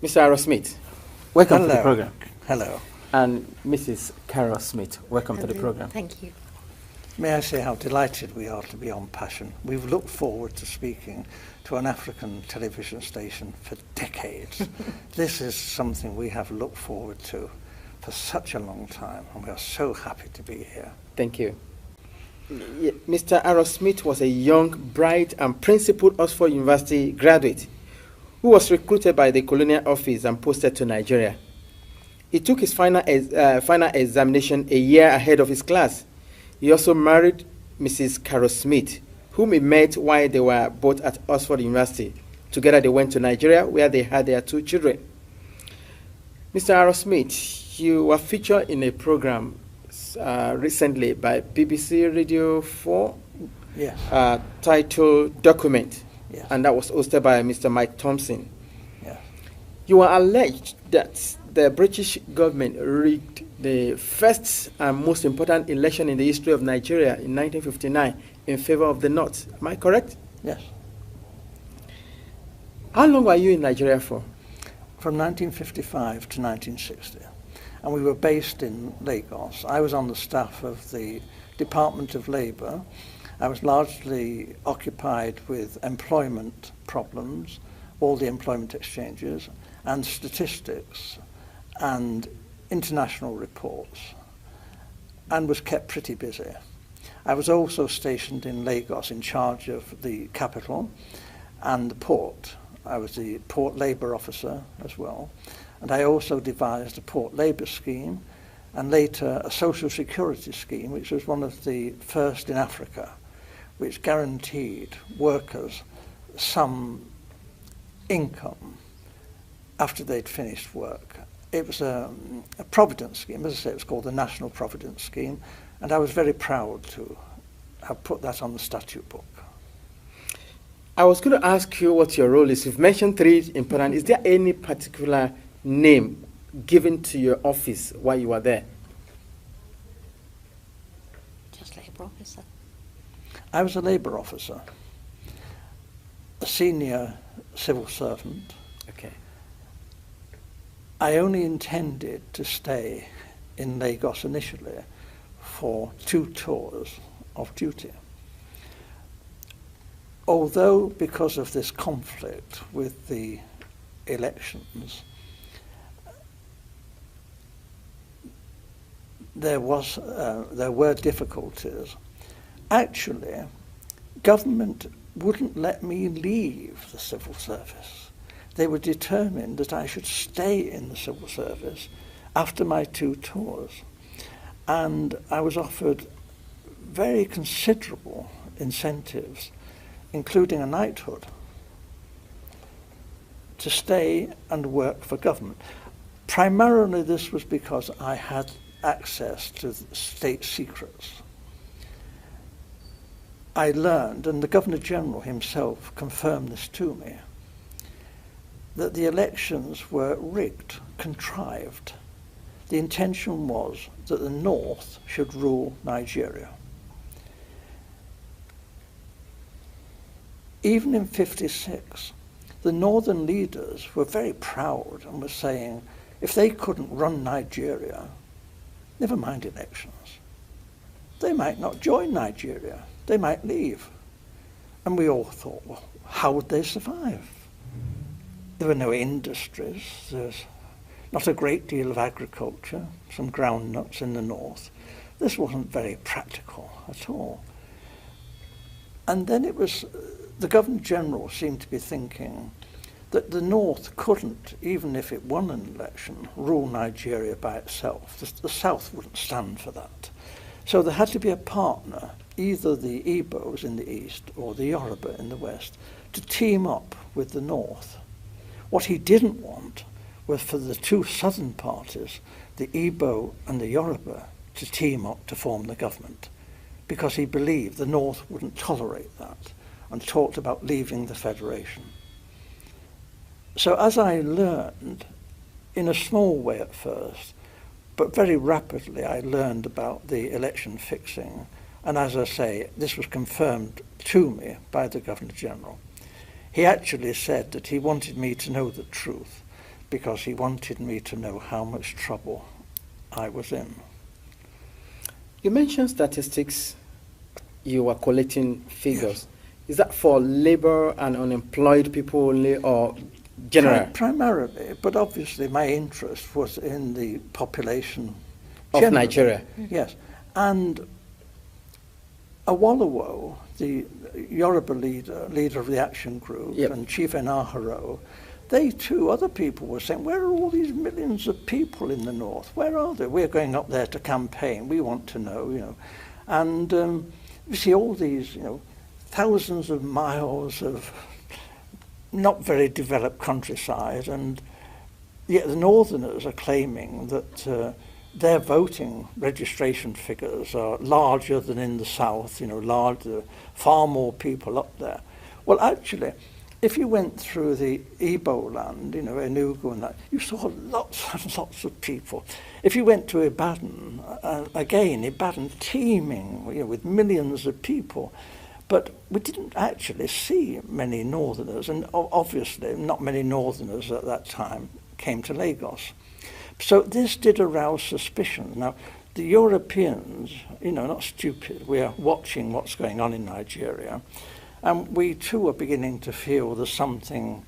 Mr. Arrow Smith, welcome to the program. Hello. And Mrs. Carol Smith, welcome to the program. Thank you. May I say how delighted we are to be on Passion. We've looked forward to speaking to an African television station for decades. This is something we have looked forward to for such a long time, and we are so happy to be here. Thank you. Mr. Arrow Smith was a young, bright, and principled Oxford University graduate who was recruited by the Colonial Office and posted to Nigeria. He took his final examination a year ahead of his class. He also married Mrs. Carol Smith, whom he met while they were both at Oxford University. Together they went to Nigeria, where they had their 2 children. Mr. Arrow Smith, you were featured in a program recently by BBC Radio 4, yes. Titled Document. Yes. And that was hosted by Mr. Mike Thompson. Yes. You are alleged that the British government rigged the first and most important election in the history of Nigeria in 1959 in favor of the North. Am I correct? Yes. How long were you in Nigeria for? From 1955 to 1960. And we were based in Lagos. I was on the staff of the Department of Labour. I was largely occupied with employment problems, all the employment exchanges, and statistics, and international reports, and was kept pretty busy. I was also stationed in Lagos in charge of the capital and the port. I was the port labour officer as well, and I also devised a port labour scheme and later a social security scheme, which was one of the first in Africa, which guaranteed workers some income after they'd finished work. It was a providence scheme. As I say, it was called the National Providence Scheme, and I was very proud to have put that on the statute book. I was going to ask you what your role is. You've mentioned 3 important. Is there any particular name given to your office while you were there? Just labour officer. I was a labour officer, a senior civil servant. Okay. I only intended to stay in Lagos initially for 2 tours of duty. Although, because of this conflict with the elections, there were difficulties. Actually, government wouldn't let me leave the civil service. They were determined that I should stay in the civil service after my 2 tours. And I was offered very considerable incentives, including a knighthood, to stay and work for government. Primarily this was because I had access to state secrets. I learned, and the Governor-General himself confirmed this to me, that the elections were rigged, contrived. The intention was that the North should rule Nigeria. Even in '56, the Northern leaders were very proud and were saying, if they couldn't run Nigeria, never mind elections, they might not join Nigeria. They might leave. And we all thought, well, how would they survive? There were no industries. There's not a great deal of agriculture, some groundnuts in the north. This wasn't very practical at all. And then it was, the Governor-General seemed to be thinking that the North couldn't, even if it won an election, rule Nigeria by itself. The South wouldn't stand for that. So there had to be a partner, either the Igbos in the east or the Yoruba in the west, to team up with the North. What he didn't want was for the 2 southern parties, the Igbo and the Yoruba, to team up to form the government, because he believed the North wouldn't tolerate that and talked about leaving the federation. So as I learned, in a small way at first, but very rapidly I learned about the election fixing, and as I say, this was confirmed to me by the Governor-General. He actually said that he wanted me to know the truth, because he wanted me to know how much trouble I was in. You mentioned statistics. You were collecting figures. Yes. Is that for labor and unemployed people only, or general? Primarily, but obviously my interest was in the population Of generally. Nigeria? Yes. And Awolowo, the Yoruba leader of the action group, Yep. and Chief Enaharo, they too, other people were saying, where are all these millions of people in the north? Where are they? We're going up there to campaign. We want to know, you know. And you see all these, you know, thousands of miles of not very developed countryside, and yet the northerners are claiming that their voting registration figures are larger than in the south, you know, larger, far more people up there. Well, actually, if you went through the Igbo land, you know, Enugu and that, you saw lots and lots of people. If you went to Ibadan, again, Ibadan teeming, you know, with millions of people. But we didn't actually see many northerners, and obviously not many northerners at that time came to Lagos. So this did arouse suspicion. Now, the Europeans, you know, not stupid, we are watching what's going on in Nigeria, and we too are beginning to feel there's something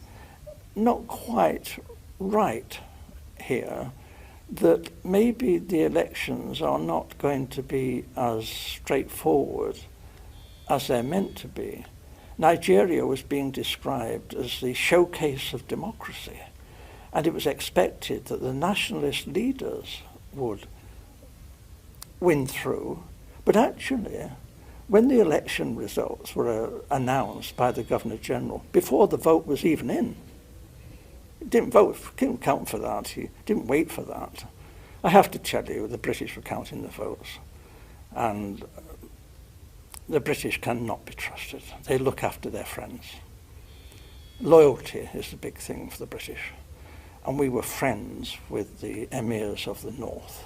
not quite right here, that maybe the elections are not going to be as straightforward as they're meant to be. Nigeria was being described as the showcase of democracy, and it was expected that the nationalist leaders would win through. But actually, when the election results were announced by the Governor-General, before the vote was even in, he didn't vote, didn't count for that, he didn't wait for that. I have to tell you, the British were counting the votes, and the British cannot be trusted. They look after their friends. Loyalty is the big thing for the British. And we were friends with the emirs of the north.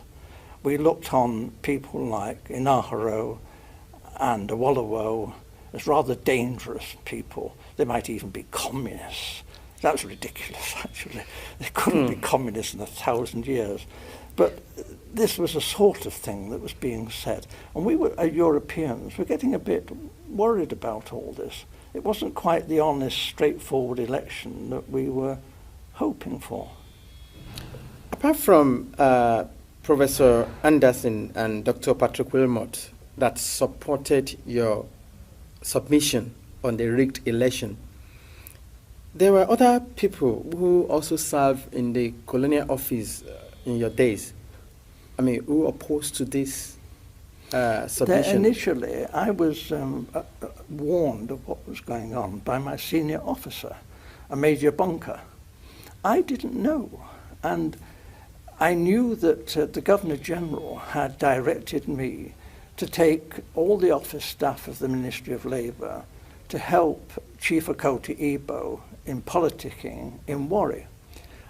We looked on people like Enaharo and Awolowo as rather dangerous people. They might even be communists. That's ridiculous, actually. They couldn't be communists in 1,000 years. But this was a sort of thing that was being said. And we were, Europeans, were getting a bit worried about all this. It wasn't quite the honest, straightforward election that we were hoping for. Apart from Professor Anderson and Dr. Patrick Wilmot that supported your submission on the rigged election, there were other people who also served in the colonial office in your days. I mean, who opposed to this submission? Initially, I was warned of what was going on by my senior officer, a Major Bunker. I didn't know, and I knew that the Governor-General had directed me to take all the office staff of the Ministry of Labour to help Chief Okoti Igbo in politicking in Warri.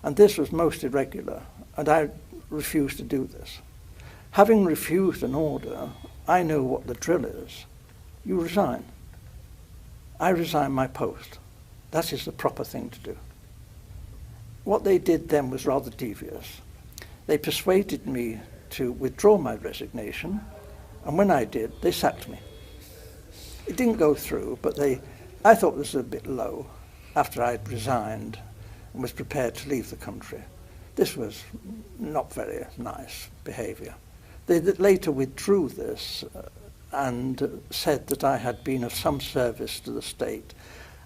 And this was most irregular, and I refused to do this. Having refused an order, I know what the drill is. You resign. I resign my post. That is the proper thing to do. What they did then was rather devious. They persuaded me to withdraw my resignation, and when I did, they sacked me. It didn't go through, but I thought it was a bit low after I'd resigned and was prepared to leave the country. This was not very nice behaviour. They later withdrew this and said that I had been of some service to the state,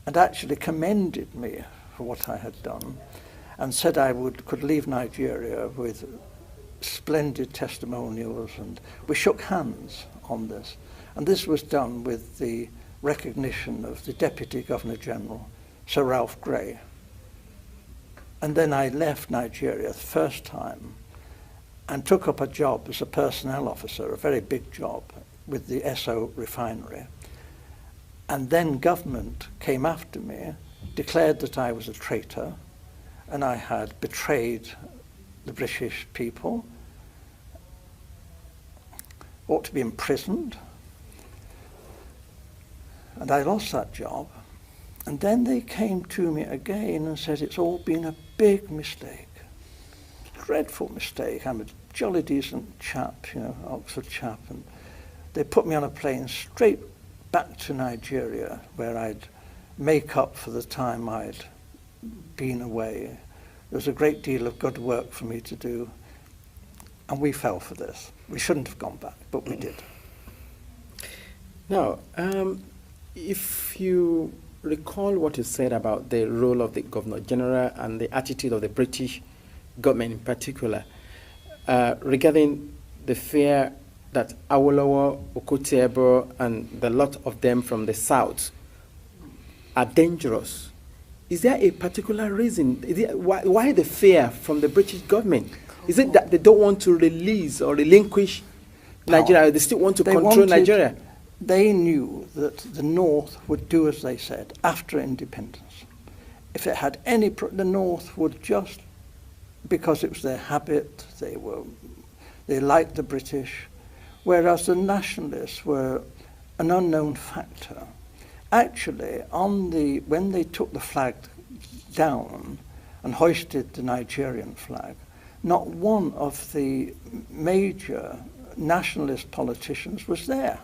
and actually commended me for what I had done, and said I could leave Nigeria with splendid testimonials, and we shook hands on this. And this was done with the recognition of the Deputy Governor-General, Sir Ralph Grey. And then I left Nigeria the first time and took up a job as a personnel officer, a very big job, with the Esso refinery. And then government came after me, declared that I was a traitor, and I had betrayed the British people, ought to be imprisoned, and I lost that job. And then they came to me again and said, it's all been a big mistake. dreadful mistake. I'm a jolly decent chap, you know, Oxford chap, and they put me on a plane straight back to Nigeria, where I'd make up for the time I'd been away. There was a great deal of good work for me to do, and we fell for this. We shouldn't have gone back, but we did. Now, if you recall what you said about the role of the Governor General and the attitude of the British government in particular, regarding the fear that Awolowo, Okotie-Eboh, and the lot of them from the south are dangerous. Is there a particular reason? Why the fear from the British government? Is it that they don't want to release or relinquish Nigeria? They still want to control Nigeria? They knew that the North would do as they said after independence. If it had any, the North would just, because it was their habit, they liked the British, whereas the nationalists were an unknown factor. Actually, when they took the flag down and hoisted the Nigerian flag, not one of the major nationalist politicians was there.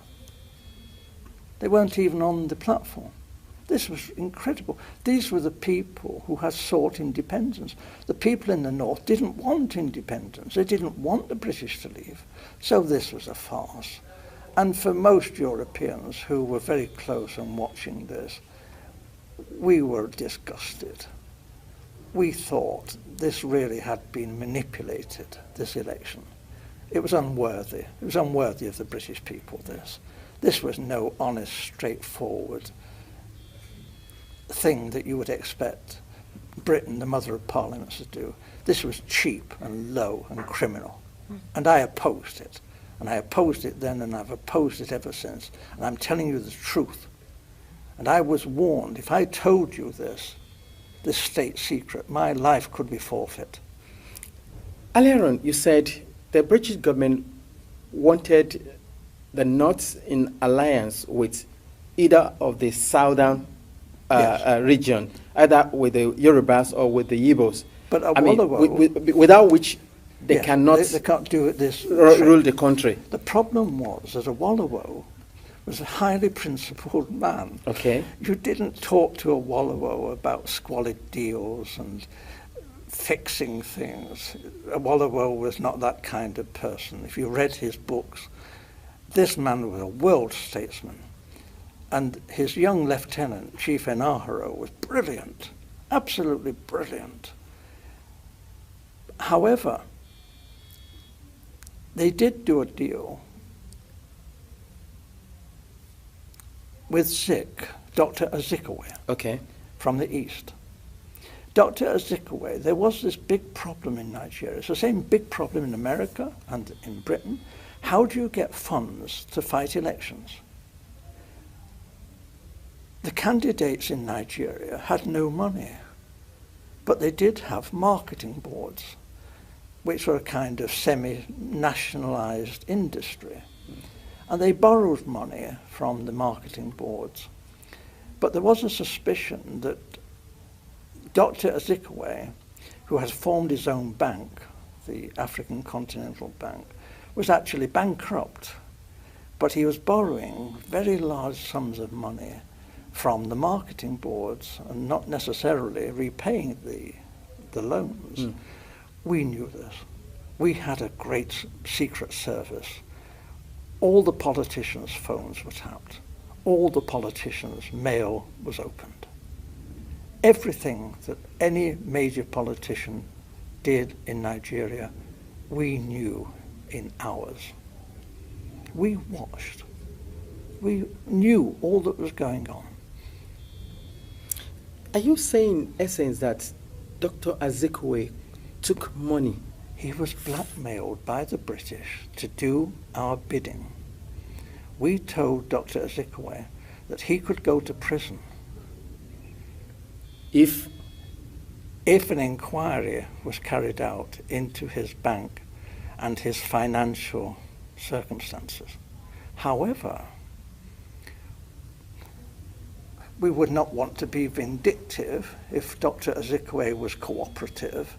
They weren't even on the platform. This was incredible. These were the people who had sought independence. The people in the North didn't want independence. They didn't want the British to leave. So this was a farce. And for most Europeans who were very close and watching this, we were disgusted. We thought this really had been manipulated, this election. It was unworthy. It was unworthy of the British people, this. This was no honest, straightforward thing that you would expect Britain, the mother of parliaments, to do. This was cheap and low and criminal. And I opposed it. And I opposed it then, and I've opposed it ever since. And I'm telling you the truth. And I was warned, if I told you this state secret, my life could be forfeit. Earlier on, you said the British government wanted the North in alliance with either of the southern region, either with the Yorubas or with the Igbos. But without which they cannot they can't do it this rule the country. The problem was that Awolowo was a highly principled man. Okay. You didn't talk to Awolowo about squalid deals and fixing things. Awolowo was not that kind of person. If you read his books, this man was a world statesman. And his young lieutenant, Chief Enaharo, was brilliant, absolutely brilliant. However, they did do a deal with Zik, Dr. Azikiwe, from the east. Dr. Azikiwe, there was this big problem in Nigeria. It's the same big problem in America and in Britain. How do you get funds to fight elections? The candidates in Nigeria had no money, but they did have marketing boards, which were a kind of semi-nationalized industry. And they borrowed money from the marketing boards. But there was a suspicion that Dr. Azikiwe, who had formed his own bank, the African Continental Bank, was actually bankrupt. But he was borrowing very large sums of money from the marketing boards and not necessarily repaying the loans. We knew this. We had a great secret service. All the politicians' phones were tapped. All the politicians' mail was opened. Everything that any major politician did in Nigeria, we knew in hours. We watched. We knew all that was going on. Are you saying, in essence, that Dr. Azikiwe took money? He was blackmailed by the British to do our bidding. We told Dr. Azikiwe that he could go to prison if an inquiry was carried out into his bank and his financial circumstances. However, we would not want to be vindictive if Dr. Azikiwe was cooperative.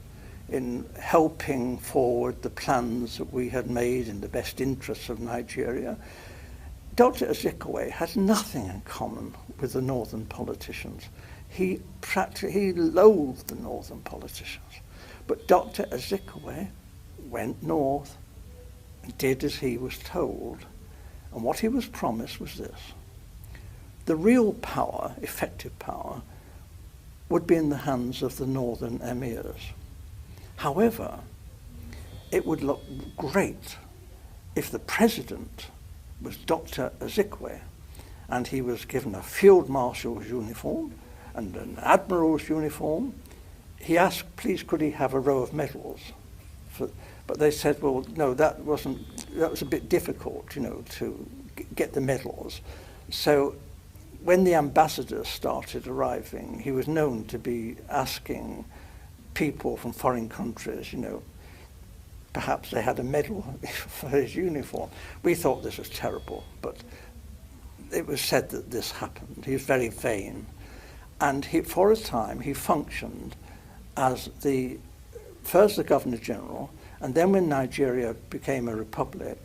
in helping forward the plans that we had made in the best interests of Nigeria. Dr. Azikiwe had nothing in common with the northern politicians. He loathed the northern politicians. But Dr. Azikiwe went north and did as he was told. And what he was promised was this: the real power, effective power, would be in the hands of the northern emirs. However, it would look great if the president was Dr. Azikiwe, and he was given a field marshal's uniform and an admiral's uniform. He asked, please, could he have a row of medals? But they said, well, no, that was a bit difficult, you know, to get the medals. So when the ambassadors started arriving, he was known to be asking people from foreign countries, you know, perhaps they had a medal for his uniform. We thought this was terrible, but it was said that this happened. He was very vain. And for a time, he functioned as first the Governor-General, and then when Nigeria became a republic,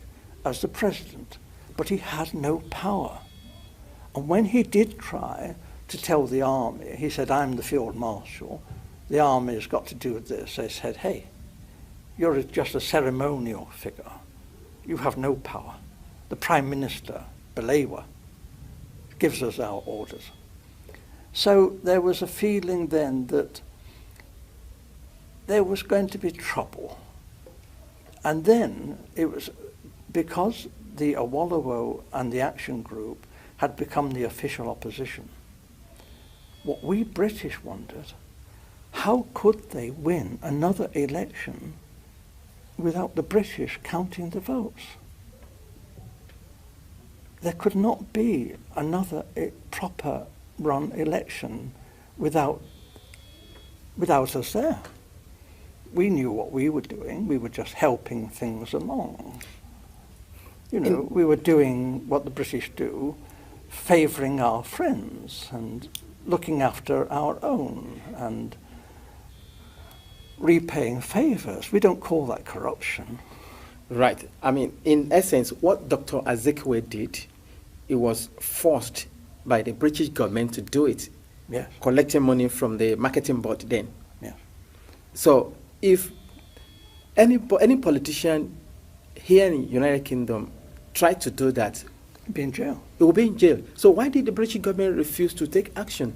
as the president. But he had no power. And when he did try to tell the army, he said, I'm the field marshal, the army has got to do this. They said, hey, you're just a ceremonial figure. You have no power. The Prime Minister, Balewa, gives us our orders. So there was a feeling then that there was going to be trouble. And then it was because the Awolowo and the Action Group had become the official opposition. What we British wondered, how could they win another election without the British counting the votes? There could not be another proper run election without us there. We knew what we were doing. We were just helping things along. You know, we were doing what the British do, favouring our friends and looking after our own and repaying favours. We don't call that corruption. Right. I mean, in essence, what Dr. Azikiwe did, it was forced by the British government to do it. Yes. Collecting money from the marketing board then. Yes. So if any politician here in the United Kingdom tried to do that, be in jail. It will be in jail. So why did the British government refuse to take action?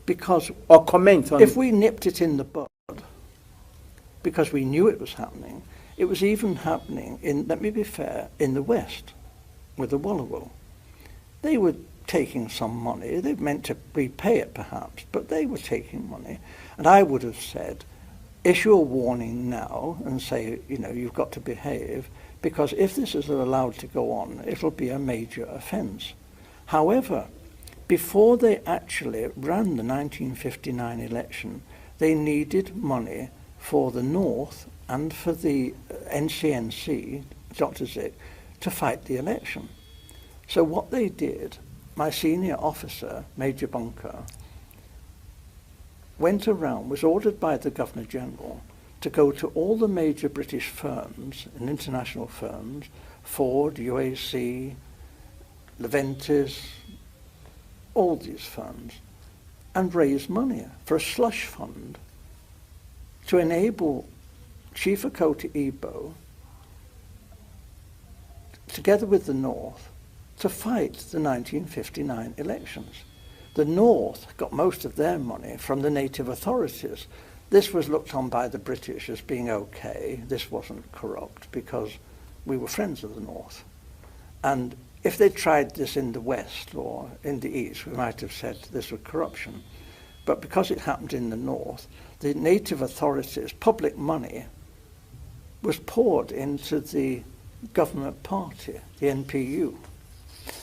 Because or comment on if we nipped it in the bud, because we knew it was happening, it was even happening in, let me be fair, in the West with the Awolowo. They were taking some money. They meant to repay it perhaps, but they were taking money. And I would have said, issue a warning now and say, you know, you've got to behave, because if this is allowed to go on, it'll be a major offence. However, before they actually ran the 1959 election, they needed money for the North and for the NCNC, Dr. Zik, to fight the election. So what they did, my senior officer, Major Bunker, went around, was ordered by the Governor-General to go to all the major British firms and international firms, Ford, UAC, Leventis, all these firms, and raise money for a slush fund to enable Chief Okoti Igbo, together with the North, to fight the 1959 elections. The North got most of their money from the native authorities. This was looked on by the British as being okay. This wasn't corrupt because we were friends of the North. And if they tried this in the West or in the East, we might have said this was corruption. But because it happened in the North, the native authorities, public money, was poured into the government party, the NPU.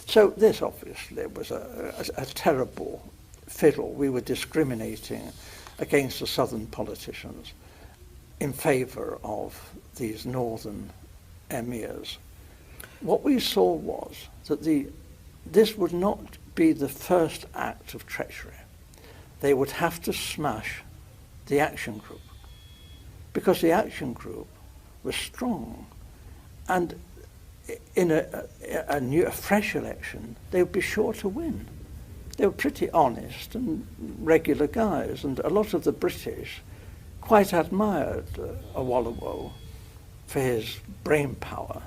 So this obviously was a terrible fiddle. We were discriminating against the southern politicians in favour of these northern emirs. What we saw was that this would not be the first act of treachery. They would have to smash the Action Group, because the action group was strong. And in a fresh election, they would be sure to win. They were pretty honest and regular guys, and a lot of the British quite admired Awolowo for his brain power.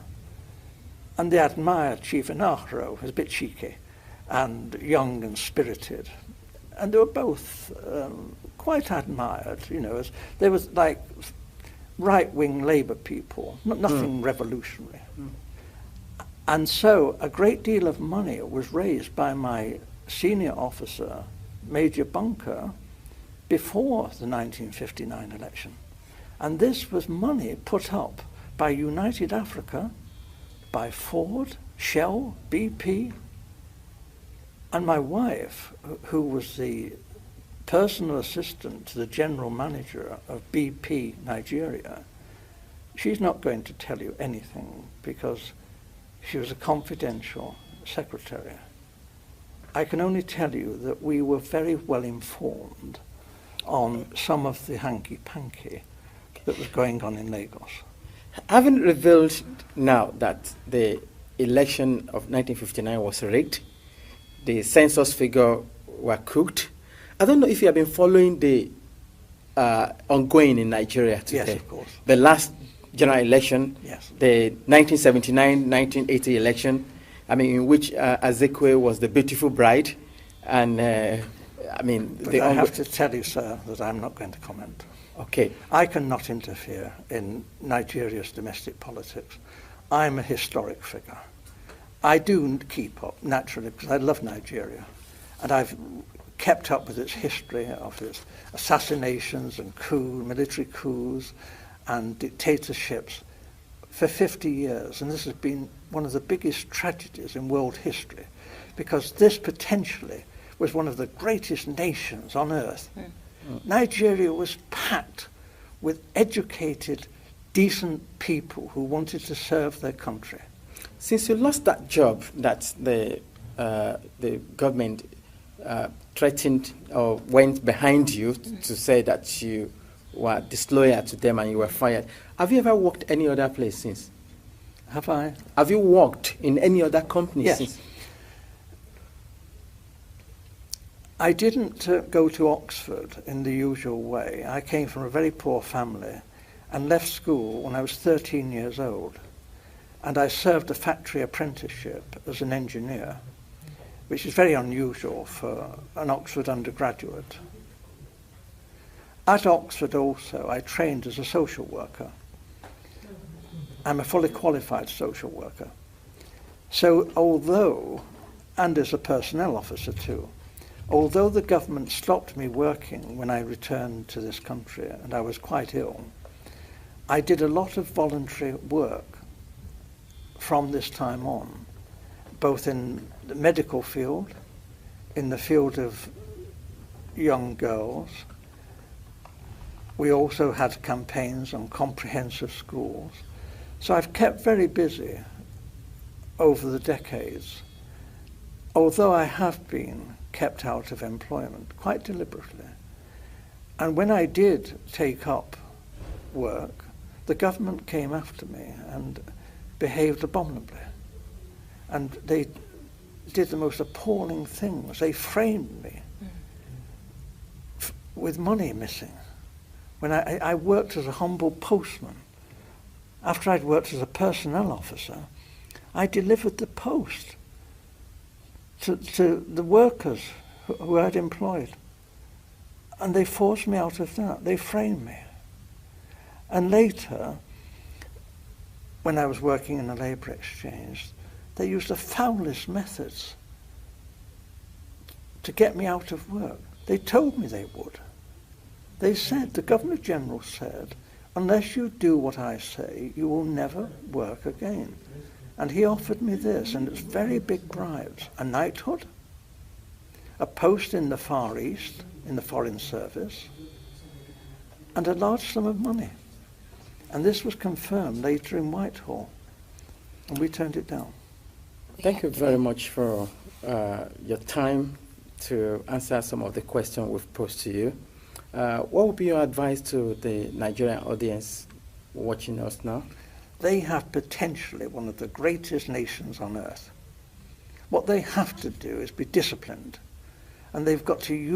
And they admired Chief Inahro, who was a bit cheeky and young and spirited. And they were both quite admired, you know, as they were like right-wing Labour people, nothing revolutionary. And so a great deal of money was raised by my senior officer, Major Bunker, before the 1959 election. And this was money put up by United Africa, by Ford, Shell, BP, and my wife, who was the personal assistant to the general manager of BP Nigeria. She's not going to tell you anything because she was a confidential secretary. I can only tell you that we were very well informed on some of the hanky-panky that was going on in Lagos. Having revealed now that the election of 1959 was rigged, the census figure were cooked, I don't know if you have been following the ongoing in Nigeria today. Yes, of course. The last general election, yes. The 1979-1980 election, I mean, in which Azekwe was the beautiful bride, and I mean... But I have to tell you, sir, that I'm not going to comment. Okay. I cannot interfere in Nigeria's domestic politics. I'm a historic figure. I do keep up, naturally, because I love Nigeria, and I've kept up with its history of its assassinations and military coups and dictatorships for 50 years. And this has been one of the biggest tragedies in world history, because this potentially was one of the greatest nations on earth. Nigeria was packed with educated, decent people who wanted to serve their country. Since you lost that job that the government threatened or went behind you to say that you were disloyal to them and you were fired, have you ever worked any other place since? Have I? Have you worked in any other company since? I didn't go to Oxford in the usual way. I came from a very poor family and left school when I was 13 years old. And I served a factory apprenticeship as an engineer, which is very unusual for an Oxford undergraduate. At Oxford also, I trained as a social worker. I'm a fully qualified social worker. So although, and as a personnel officer too, although the government stopped me working when I returned to this country and I was quite ill, I did a lot of voluntary work from this time on, both in the medical field, in the field of young girls. We also had campaigns on comprehensive schools. So I've kept very busy over the decades, although I have been kept out of employment quite deliberately. And when I did take up work, the government came after me and behaved abominably. And they did the most appalling things. They framed me with money missing. When I worked as a humble postman, after I'd worked as a personnel officer, I delivered the post to the workers who I'd employed. And they forced me out of that. They framed me. And later, when I was working in a labour exchange, they used the foulest methods to get me out of work. They told me they would. They said, the Governor-General said, unless you do what I say, you will never work again. And he offered me this, and it's very big bribes. A knighthood, a post in the Far East, in the Foreign Service, and a large sum of money. And this was confirmed later in Whitehall, and we turned it down. Thank you very much for your time to answer some of the questions we've posed to you. What would be your advice to the Nigerian audience watching us now? They have potentially one of the greatest nations on earth. What they have to do is be disciplined, and they've got to use